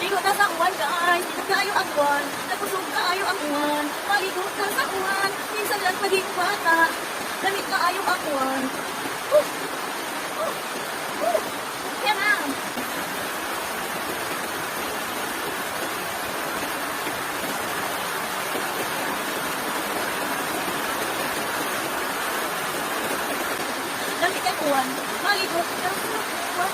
Ligo na sa uwan guys, dito kayo ang uwan, nagusog kayo ang uwan, maligo na sa uwan, minsan lang maging bata, damit na ayaw ang uwan. Uh, uh, yan na. Damit ang uwan, maligo na sa uwan,